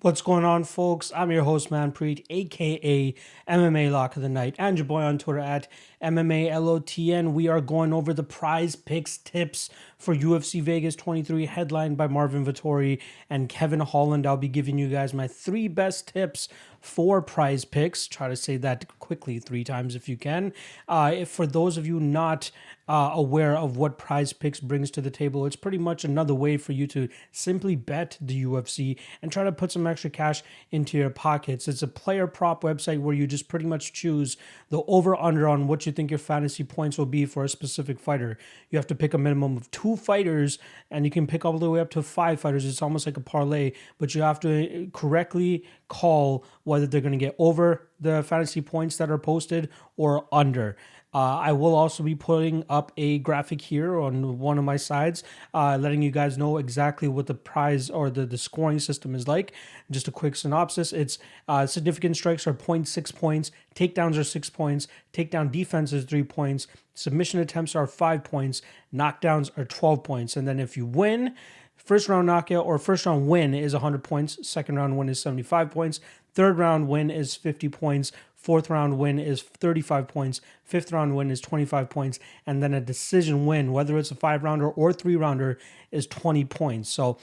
What's going on, folks? I'm your host, Manpreet, aka MMA Lock of the Night, and your boy on Twitter at MMALOTN. We are going over the prize picks tips for UFC Vegas 23, headlined by Marvin Vettori and Kevin Holland. I'll be giving you guys my 3 best tips for prize picks. Try to say that quickly 3 times if you can. For those of you not aware of what prize picks brings to the table, it's pretty much another way for you to simply bet the UFC and try to put some extra cash into your pockets. It's a player prop website where you just pretty much choose the over under on what you think your fantasy points will be for a specific fighter. You have to pick a minimum of 2 fighters, and you can pick all the way up to 5 fighters. It's almost like a parlay, but you have to correctly call whether they're going to get over the fantasy points that are posted or under. I will also be putting up a graphic here on one of my sides, letting you guys know exactly what the prize or the scoring system is like. Just a quick synopsis. It's significant strikes are 0.6 points, takedowns are 6 points, takedown defense is 3 points, submission attempts are 5 points, knockdowns are 12 points. And then if you win, first round knockout or first round win is 100 points, second round win is 75 points, third round win is 50 points, fourth round win is 35 points, fifth round win is 25 points, and then a decision win, whether it's a 5-rounder or 3-rounder, is 20 points. So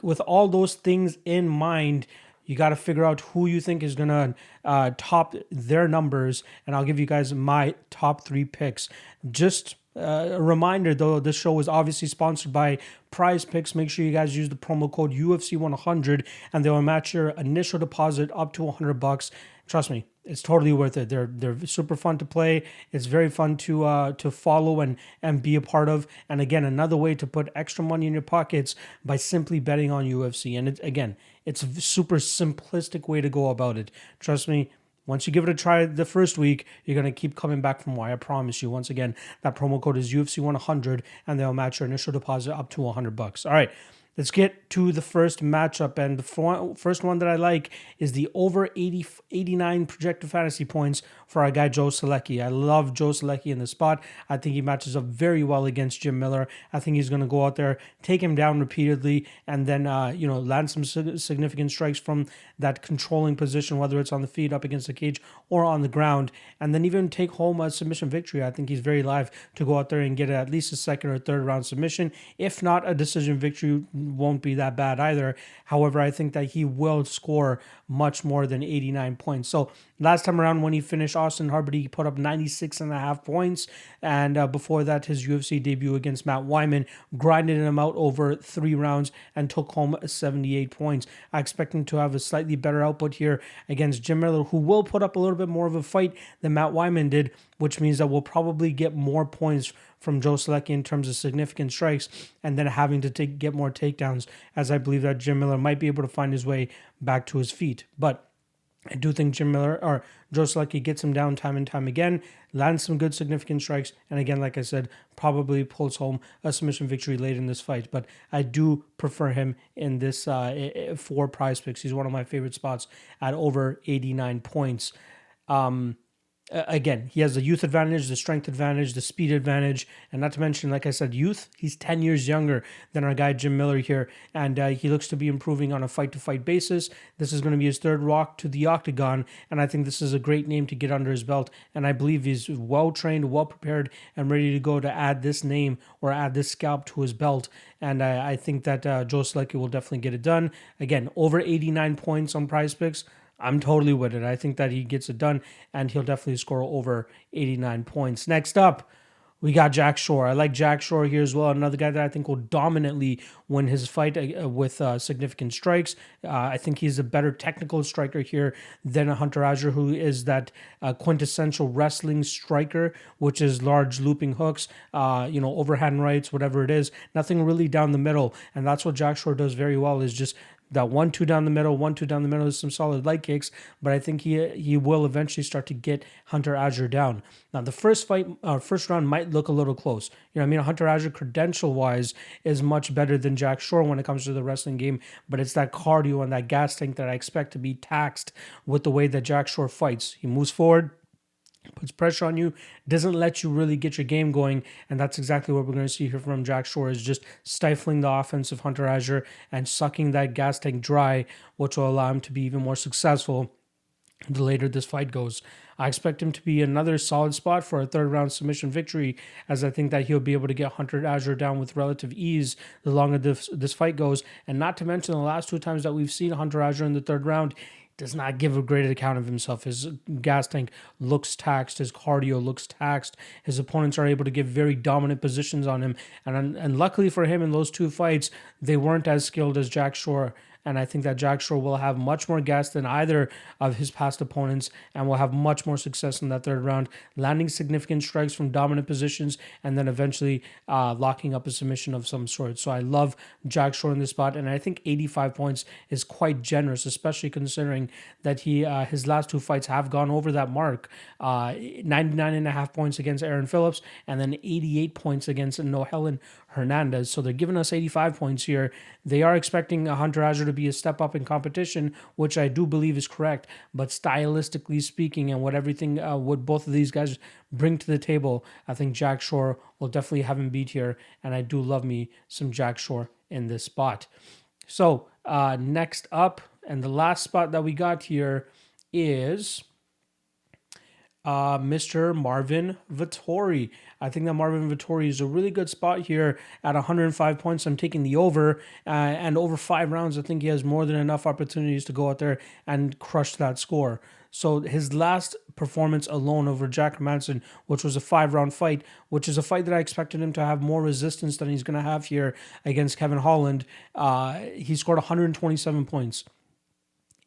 with all those things in mind, you got to figure out who you think is going to top their numbers, and I'll give you guys my top 3 picks. Just a reminder, though, this show is obviously sponsored by PrizePicks. Make sure you guys use the promo code UFC100, and they will match your initial deposit up to $100. Trust me, it's totally worth it. They're super fun to play. It's very fun to follow and be a part of. And again, another way to put extra money in your pockets by simply betting on UFC. And it's a super simplistic way to go about it. Trust me. Once you give it a try the first week, you're going to keep coming back for more. I promise you. Once again, that promo code is UFC100, and they'll match your initial deposit up to $100. All right, let's get to the first matchup. And the first one that I like is the over 89 projected fantasy points for our guy Joe Solecki. I love Joe Solecki in the spot. I think he matches up very well against Jim Miller. I think he's going to go out there, take him down repeatedly, and then land some significant strikes from that controlling position, whether it's on the feet, up against the cage, or on the ground, and then even take home a submission victory. I think he's very live to go out there and get at least a second or third round submission. If not, a decision victory won't be that bad either. However, I think that he will score much more than 89 points. So last time around when he finished Austin Harbor, he put up 96.5 points. And before that, his UFC debut against Matt Wyman grinded him out over 3 rounds and took home 78 points. I expect him to have a slightly better output here against Jim Miller, who will put up a little bit more of a fight than Matt Wyman did, which means that we'll probably get more points from Joe Solecki in terms of significant strikes, and then having to get more takedowns, as I believe that Jim Miller might be able to find his way back to his feet. But I do think Joe Solecki gets him down time and time again, lands some good significant strikes, and again, like I said, probably pulls home a submission victory late in this fight. But I do prefer him in this for prize picks. He's one of my favorite spots at over 89 points. Again, he has the youth advantage, the strength advantage, the speed advantage, and not to mention, like I said, youth. He's 10 years younger than our guy Jim Miller here, and he looks to be improving on a fight-to-fight basis. This is going to be his third walk to the octagon, and I think this is a great name to get under his belt, and I believe he's well-trained, well-prepared, and ready to go to add this name or add this scalp to his belt, and I think that Joe Solecki will definitely get it done. Again, over 89 points on PrizePicks. I'm totally with it. I think that he gets it done, and he'll definitely score over 89 points. Next up, we got Jack Shore. I like Jack Shore here as well. Another guy that I think will dominantly win his fight with significant strikes. I think he's a better technical striker here than a Hunter Azure, who is that quintessential wrestling striker, which is large looping hooks, overhand rights, whatever it is. Nothing really down the middle, and that's what Jack Shore does very well, is just that 1-2 down the middle, 1-2 down the middle is some solid leg kicks, but I think he will eventually start to get Hunter Azure down. Now, the first round might look a little close. Hunter Azure credential-wise is much better than Jack Shore when it comes to the wrestling game, but it's that cardio and that gas tank that I expect to be taxed with the way that Jack Shore fights. He moves forward, puts pressure on you, doesn't let you really get your game going, and that's exactly what we're going to see here from Jack Shore, is just stifling the offense of Hunter Azure and sucking that gas tank dry, which will allow him to be even more successful the later this fight goes. I expect him to be another solid spot for a third round submission victory, as I think that he'll be able to get Hunter Azure down with relative ease the longer this fight goes. And not to mention the last two times that we've seen Hunter Azure in the third round, does not give a great account of himself. His gas tank looks taxed. His cardio looks taxed. His opponents are able to get very dominant positions on him. And luckily for him in those two fights, they weren't as skilled as Jack Shore. And I think that Jack Shore will have much more gas than either of his past opponents and will have much more success in that third round, landing significant strikes from dominant positions and then eventually locking up a submission of some sort. So I love Jack Shore in this spot, and I think 85 points is quite generous, especially considering that his last two fights have gone over that mark. 99.5 points against Aaron Phillips and then 88 points against Nohelen Hernandez. So they're giving us 85 points here. They are expecting Hunter Azure to be a step up in competition, which I do believe is correct. But stylistically speaking, and what both of these guys bring to the table, I think Jack Shore will definitely have him beat here. And I do love me some Jack Shore in this spot. So next up, and the last spot that we got here is Mr. Marvin Vettori. I think that Marvin Vettori is a really good spot here at 105 points. I'm taking the over, and over 5 rounds, I think he has more than enough opportunities to go out there and crush that score. So his last performance alone over Jack Hermansson, which was a 5-round fight, which is a fight that I expected him to have more resistance than he's going to have here against Kevin Holland, he scored 127 points.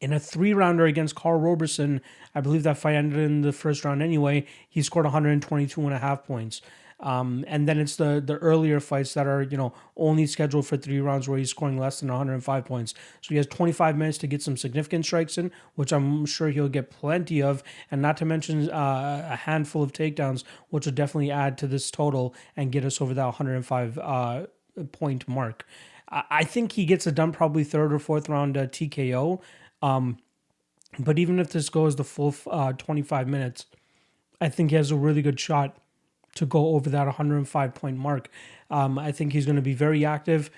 In a 3-rounder against Carl Roberson, I believe that fight ended in the first round anyway, he scored 122.5 points. And then it's the earlier fights that are, only scheduled for 3 rounds where he's scoring less than 105 points. So he has 25 minutes to get some significant strikes in, which I'm sure he'll get plenty of, and not to mention a handful of takedowns, which will definitely add to this total and get us over that 105 point mark. I think he gets it done probably 3rd or 4th round TKO. But even if this goes the full 25 minutes, I think he has a really good shot to go over that 105 point mark. I think he's going to be very active,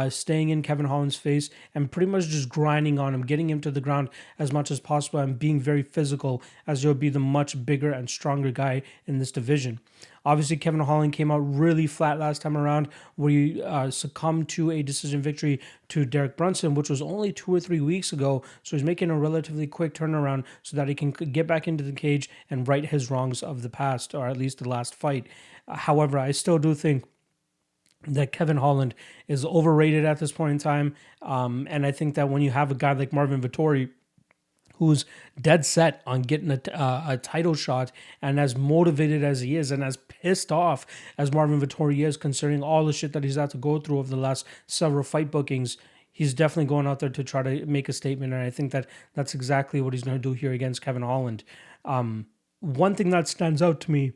staying in Kevin Holland's face and pretty much just grinding on him, getting him to the ground as much as possible and being very physical, as he'll be the much bigger and stronger guy in this division. Obviously, Kevin Holland came out really flat last time around, where he succumbed to a decision victory to Derek Brunson, which was only 2 or 3 weeks ago. So he's making a relatively quick turnaround so that he can get back into the cage and right his wrongs of the past, or at least the last fight. However, I still do think that Kevin Holland is overrated at this point in time. And I think that when you have a guy like Marvin Vettori, who's dead set on getting a title shot, and as motivated as he is and as pissed off as Marvin Vettori is, considering all the shit that he's had to go through over the last several fight bookings, he's definitely going out there to try to make a statement. And I think that that's exactly what he's going to do here against Kevin Holland. One thing that stands out to me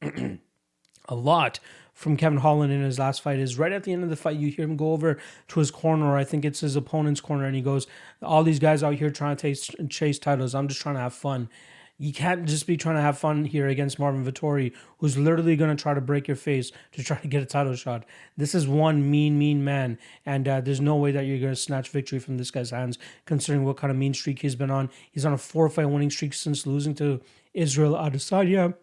a lot from Kevin Holland in his last fight is right at the end of the fight, you hear him go over to his corner, or I think it's his opponent's corner, and he goes, all these guys out here trying to chase titles, I'm just trying to have fun. You can't just be trying to have fun here against Marvin Vettori, who's literally going to try to break your face to try to get a title shot. This is one mean man, and there's no way that you're going to snatch victory from this guy's hands, considering what kind of mean streak he's been on. He's on a 4-fight winning streak since losing to Israel Adesanya.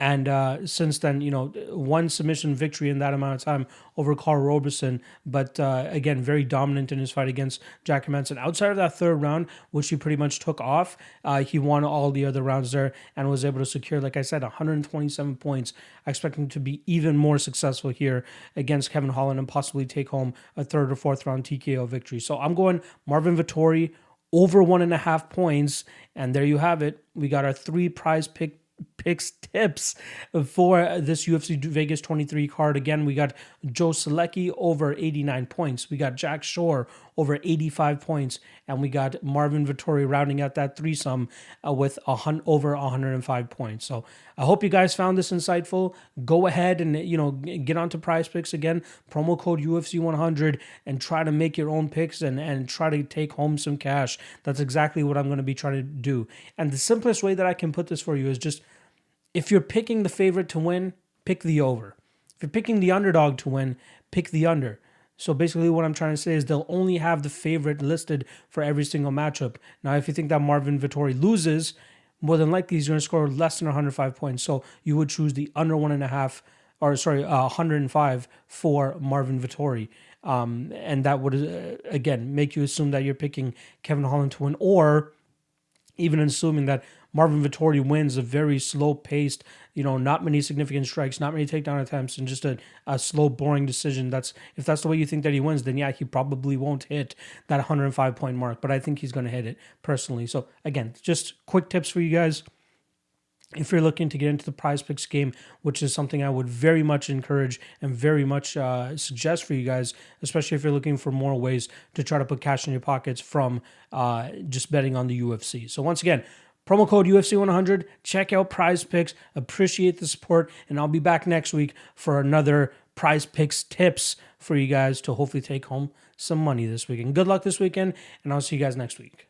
And since then, one submission victory in that amount of time over Carl Roberson. But again, very dominant in his fight against Jack Hermansson. Outside of that 3rd round, which he pretty much took off, he won all the other rounds there and was able to secure, like I said, 127 points. I expect him to be even more successful here against Kevin Holland and possibly take home a 3rd or 4th round TKO victory. So I'm going Marvin Vettori over 1.5 points. And there you have it. We got our 3 prize Picks tips for this UFC Vegas 23 card. Again, we got Joe Solecki over 89 points. We got Jack Shore over 85 points. And we got Marvin Vettori rounding out that threesome with over 105 points. So I hope you guys found this insightful. Go ahead and, get onto PrizePicks again. Promo code UFC100 and try to make your own picks and try to take home some cash. That's exactly what I'm going to be trying to do. And the simplest way that I can put this for you is just, if you're picking the favorite to win, pick the over. If you're picking the underdog to win, pick the under. So basically what I'm trying to say is they'll only have the favorite listed for every single matchup. Now, if you think that Marvin Vettori loses, more than likely he's going to score less than 105 points. So you would choose the under 105 for Marvin Vettori. And that would, again, make you assume that you're picking Kevin Holland to win, or even assuming that Marvin Vettori wins a very slow-paced, not many significant strikes, not many takedown attempts, and just a slow, boring decision. If that's the way you think that he wins, then yeah, he probably won't hit that 105-point mark. But I think he's going to hit it personally. So again, just quick tips for you guys. If you're looking to get into the PrizePicks game, which is something I would very much encourage and very much suggest for you guys, especially if you're looking for more ways to try to put cash in your pockets from just betting on the UFC. So once again, promo code UFC100, check out PrizePicks, appreciate the support, and I'll be back next week for another PrizePicks tips for you guys to hopefully take home some money this weekend. Good luck this weekend, and I'll see you guys next week.